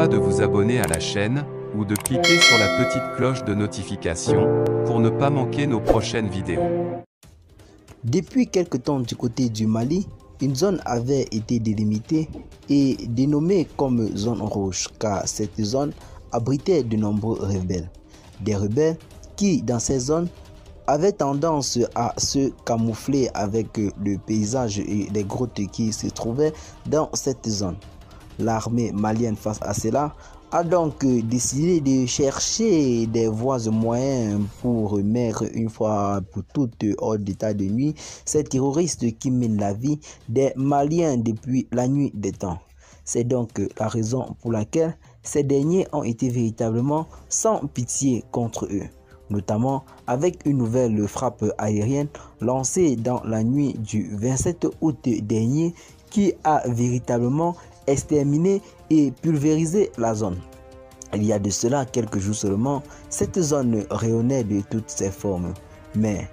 pas de vous abonner à la chaîne, ou de cliquer sur la petite cloche de notification, pour ne pas manquer nos prochaines vidéos. Depuis quelque temps du côté du Mali, une zone avait été délimitée et dénommée comme zone rouge car cette zone abritait de nombreux rebelles. Des rebelles qui, dans ces zones, avaient tendance à se camoufler avec le paysage et les grottes qui se trouvaient dans cette zone. L'armée malienne face à cela a donc décidé de chercher des voies et moyens pour mettre une fois pour toutes hors d'état de nuit ces terroristes qui mènent la vie des Maliens depuis la nuit des temps. C'est donc la raison pour laquelle ces derniers ont été véritablement sans pitié contre eux, notamment avec une nouvelle frappe aérienne lancée dans la nuit du 27 août dernier qui a véritablement exterminé et pulvérisé la zone. Il y a de cela quelques jours seulement, cette zone rayonnait de toutes ses formes, mais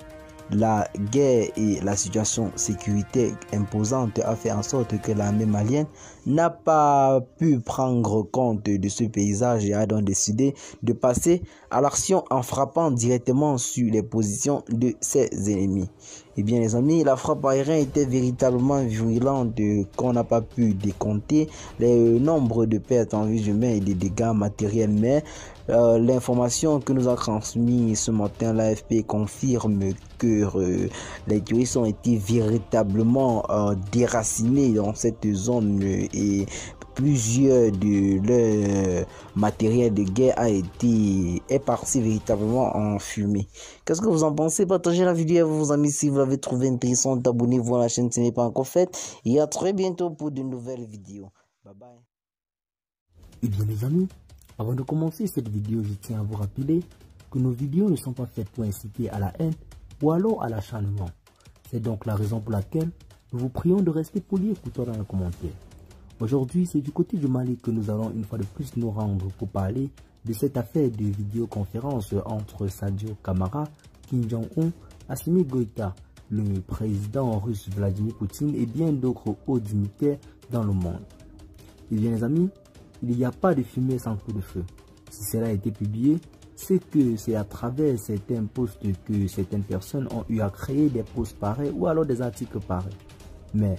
la guerre et la situation sécuritaire imposante a fait en sorte que l'armée malienne n'a pas pu prendre compte de ce paysage et a donc décidé de passer à l'action en frappant directement sur les positions de ses ennemis. Eh bien les amis, la frappe aérienne était véritablement violente qu'on n'a pas pu décompter le nombre de pertes en vies humaines et des dégâts matériels, mais l'information que nous a transmis ce matin l'AFP confirme que les terroristes ont été véritablement déracinés dans cette zone et plusieurs de leur matériel de guerre est parti véritablement en fumée. Qu'est-ce que vous en pensez? Partagez la vidéo avec vos amis si vous l'avez trouvé intéressante. Abonnez-vous à la chaîne si ce n'est pas encore fait. Et à très bientôt pour de nouvelles vidéos. Bye bye. Et bien les amis, avant de commencer cette vidéo, je tiens à vous rappeler que nos vidéos ne sont pas faites pour inciter à la haine ou alors à l'acharnement. C'est donc la raison pour laquelle nous vous prions de rester poli et écoutant dans les commentaires. Aujourd'hui, c'est du côté du Mali que nous allons une fois de plus nous rendre pour parler de cette affaire de vidéoconférence entre Sadio Kamara, Kim Jong-un, Assimi Goïta, le président russe Vladimir Poutine et bien d'autres hauts dignitaires dans le monde. Et bien les amis, il n'y a pas de fumée sans coup de feu. Si cela a été publié, c'est que c'est à travers certains posts que certaines personnes ont eu à créer des posts pareils ou alors des articles pareils. Mais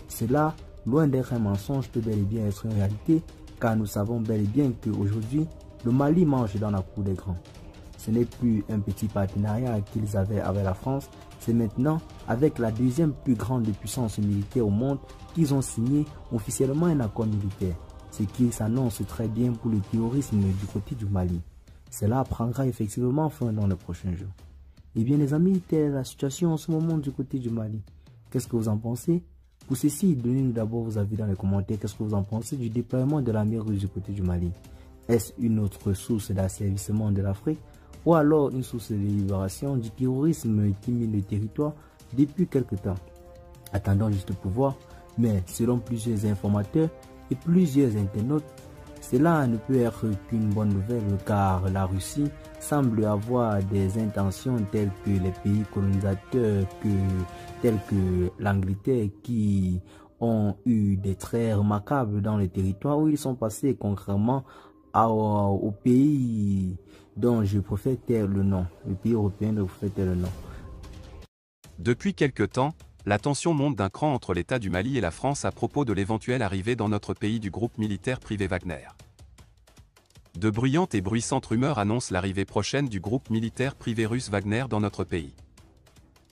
cela, loin d'être un mensonge, peut bel et bien être une réalité, car nous savons bel et bien qu'aujourd'hui, le Mali mange dans la cour des grands. Ce n'est plus un petit partenariat qu'ils avaient avec la France, c'est maintenant avec la deuxième plus grande puissance militaire au monde qu'ils ont signé officiellement un accord militaire, ce qui s'annonce très bien pour le terrorisme du côté du Mali. Cela prendra effectivement fin dans les prochains jours. Et bien les amis, telle est la situation en ce moment du côté du Mali. Qu'est-ce que vous en pensez? Pour ceci, donnez-nous d'abord vos avis dans les commentaires. Qu'est-ce que vous en pensez du déploiement de l'armée russe du côté du Mali? Est-ce une autre source d'asservissement de l'Afrique ou alors une source de libération du terrorisme qui mine le territoire depuis quelque temps? Attendons juste pour voir, mais selon plusieurs informateurs et plusieurs internautes, cela ne peut être qu'une bonne nouvelle car la Russie semble avoir des intentions telles que les pays colonisateurs, tels que l'Angleterre qui ont eu des traits remarquables dans le territoire où ils sont passés concrètement au pays dont je préfère taire le nom, le pays européen dont je préfère taire le nom. Depuis quelque temps, la tension monte d'un cran entre l'État du Mali et la France à propos de l'éventuelle arrivée dans notre pays du groupe militaire privé Wagner. De bruyantes et bruissantes rumeurs annoncent l'arrivée prochaine du groupe militaire privé russe Wagner dans notre pays.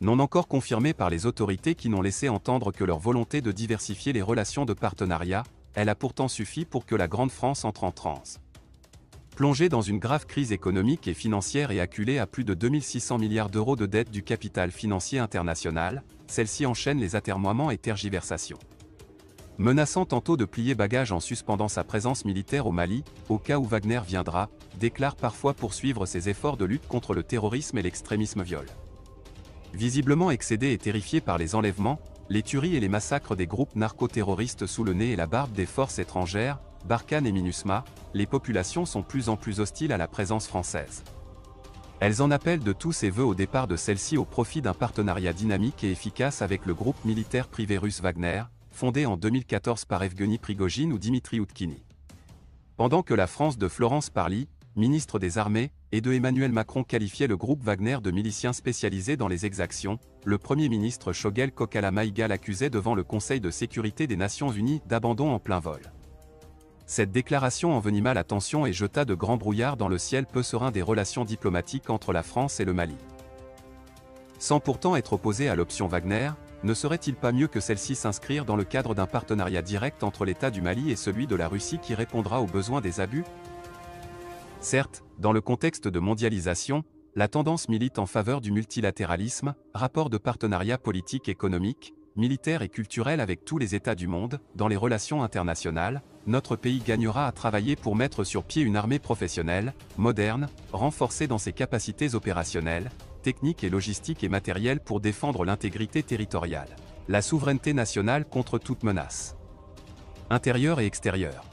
Non encore confirmées par les autorités qui n'ont laissé entendre que leur volonté de diversifier les relations de partenariat, elle a pourtant suffi pour que la grande France entre en transe. Plongée dans une grave crise économique et financière et acculée à plus de 2600 milliards d'euros de dette du capital financier international, celle-ci enchaîne les atermoiements et tergiversations. Menaçant tantôt de plier bagages en suspendant sa présence militaire au Mali, au cas où Wagner viendra, déclare parfois poursuivre ses efforts de lutte contre le terrorisme et l'extrémisme viol. Visiblement excédé et terrifié par les enlèvements, les tueries et les massacres des groupes narco-terroristes sous le nez et la barbe des forces étrangères, Barkhane et MINUSMA, les populations sont plus en plus hostiles à la présence française. Elles en appellent de tous ses voeux au départ de celle-ci au profit d'un partenariat dynamique et efficace avec le groupe militaire privé russe Wagner, fondé en 2014 par Evgeny Prigojine ou Dimitri Outkini. Pendant que la France de Florence Parly, ministre des Armées, et de Emmanuel Macron qualifiait le groupe Wagner de miliciens spécialisés dans les exactions, le Premier ministre Choguel Kokala Maïga l'accusait devant le Conseil de sécurité des Nations Unies d'abandon en plein vol. Cette déclaration envenima la tension et jeta de grands brouillards dans le ciel peu serein des relations diplomatiques entre la France et le Mali. Sans pourtant être opposé à l'option Wagner, ne serait-il pas mieux que celle-ci s'inscrire dans le cadre d'un partenariat direct entre l'État du Mali et celui de la Russie qui répondra aux besoins des abus? Certes, dans le contexte de mondialisation, la tendance milite en faveur du multilatéralisme, rapport de partenariat politique, économique, militaire et culturel avec tous les États du monde. Dans les relations internationales, notre pays gagnera à travailler pour mettre sur pied une armée professionnelle, moderne, renforcée dans ses capacités opérationnelles, techniques et logistiques et matérielles pour défendre l'intégrité territoriale, la souveraineté nationale contre toute menace, intérieure et extérieure.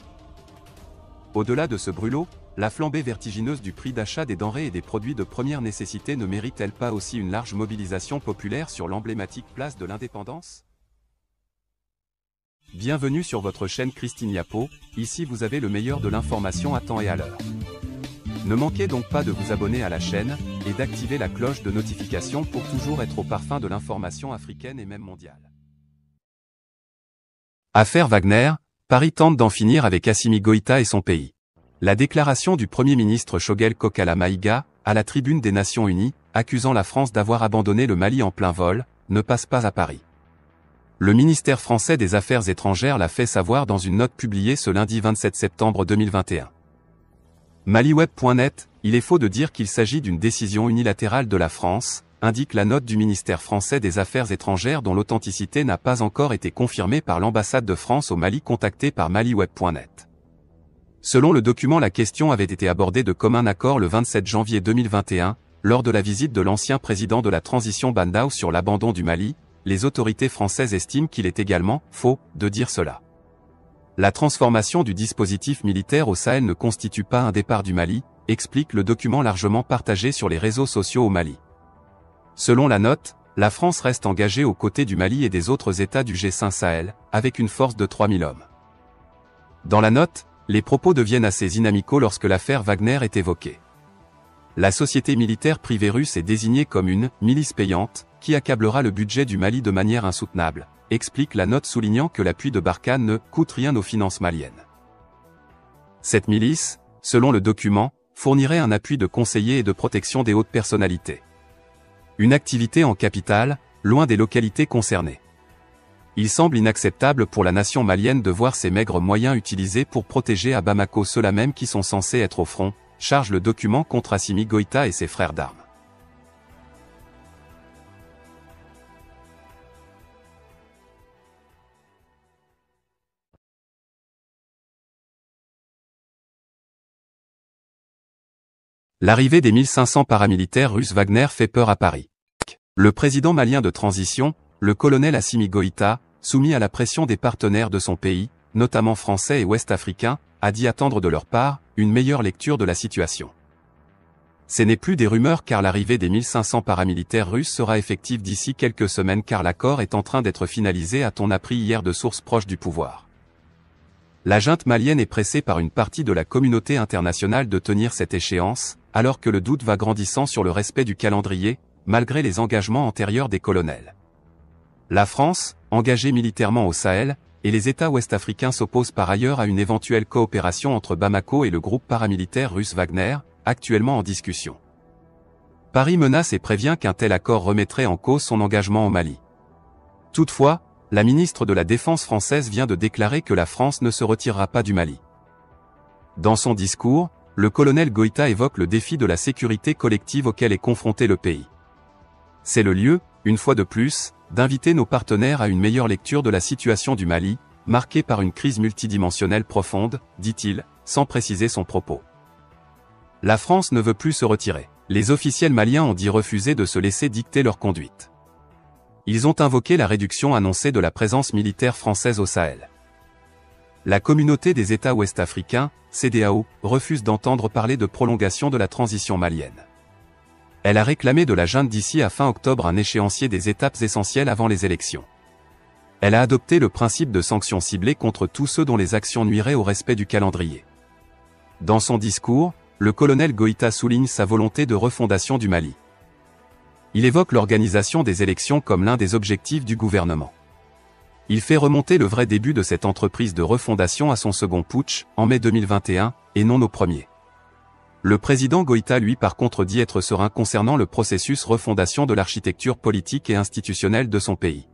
Au-delà de ce brûlot, la flambée vertigineuse du prix d'achat des denrées et des produits de première nécessité ne mérite-t-elle pas aussi une large mobilisation populaire sur l'emblématique place de l'Indépendance? Bienvenue sur votre chaîne Christine Yapo, ici vous avez le meilleur de l'information à temps et à l'heure. Ne manquez donc pas de vous abonner à la chaîne, et d'activer la cloche de notification pour toujours être au parfum de l'information africaine et même mondiale. Affaire Wagner, Paris tente d'en finir avec Assimi Goïta et son pays. La déclaration du Premier ministre Choguel Kokala Maïga, à la tribune des Nations Unies, accusant la France d'avoir abandonné le Mali en plein vol, ne passe pas à Paris. Le ministère français des Affaires étrangères l'a fait savoir dans une note publiée ce lundi 27 septembre 2021. Maliweb.net, il est faux de dire qu'il s'agit d'une décision unilatérale de la France, indique la note du ministère français des Affaires étrangères dont l'authenticité n'a pas encore été confirmée par l'ambassade de France au Mali contactée par Maliweb.net. Selon le document, la question avait été abordée de commun accord le 27 janvier 2021, lors de la visite de l'ancien président de la transition Bandao sur l'abandon du Mali. Les autorités françaises estiment qu'il est également faux de dire cela. La transformation du dispositif militaire au Sahel ne constitue pas un départ du Mali, explique le document largement partagé sur les réseaux sociaux au Mali. Selon la note, la France reste engagée aux côtés du Mali et des autres États du G5 Sahel, avec une force de 3000 hommes. Dans la note, les propos deviennent assez inamicaux lorsque l'affaire Wagner est évoquée. La société militaire privée russe est désignée comme une « milice payante » qui accablera le budget du Mali de manière insoutenable, explique la note soulignant que l'appui de Barkhane ne coûte rien aux finances maliennes. Cette milice, selon le document, fournirait un appui de conseillers et de protection des hautes personnalités. Une activité en capitale, loin des localités concernées. Il semble inacceptable pour la nation malienne de voir ces maigres moyens utilisés pour protéger à Bamako ceux-là même qui sont censés être au front, charge le document contre Assimi Goïta et ses frères d'armes. L'arrivée des 1500 paramilitaires russes Wagner fait peur à Paris. Le président malien de transition, le colonel Assimi Goïta, soumis à la pression des partenaires de son pays, notamment français et ouest-africains, a dit attendre de leur part une meilleure lecture de la situation. Ce n'est plus des rumeurs car l'arrivée des 1500 paramilitaires russes sera effective d'ici quelques semaines car l'accord est en train d'être finalisé, a-t-on appris hier de sources proches du pouvoir. La junte malienne est pressée par une partie de la communauté internationale de tenir cette échéance, alors que le doute va grandissant sur le respect du calendrier, malgré les engagements antérieurs des colonels. La France, engagée militairement au Sahel, et les États ouest-africains s'opposent par ailleurs à une éventuelle coopération entre Bamako et le groupe paramilitaire russe Wagner, actuellement en discussion. Paris menace et prévient qu'un tel accord remettrait en cause son engagement au Mali. Toutefois, la ministre de la Défense française vient de déclarer que la France ne se retirera pas du Mali. Dans son discours, le colonel Goïta évoque le défi de la sécurité collective auquel est confronté le pays. C'est le lieu, une fois de plus, d'inviter nos partenaires à une meilleure lecture de la situation du Mali, marquée par une crise multidimensionnelle profonde, dit-il, sans préciser son propos. La France ne veut plus se retirer. Les officiels maliens ont dit refuser de se laisser dicter leur conduite. Ils ont invoqué la réduction annoncée de la présence militaire française au Sahel. La communauté des États ouest-africains, CEDEAO, refuse d'entendre parler de prolongation de la transition malienne. Elle a réclamé de la junte d'ici à fin octobre un échéancier des étapes essentielles avant les élections. Elle a adopté le principe de sanctions ciblées contre tous ceux dont les actions nuiraient au respect du calendrier. Dans son discours, le colonel Goïta souligne sa volonté de refondation du Mali. Il évoque l'organisation des élections comme l'un des objectifs du gouvernement. Il fait remonter le vrai début de cette entreprise de refondation à son second putsch, en mai 2021, et non au premier. Le président Goïta lui par contre dit être serein concernant le processus refondation de l'architecture politique et institutionnelle de son pays.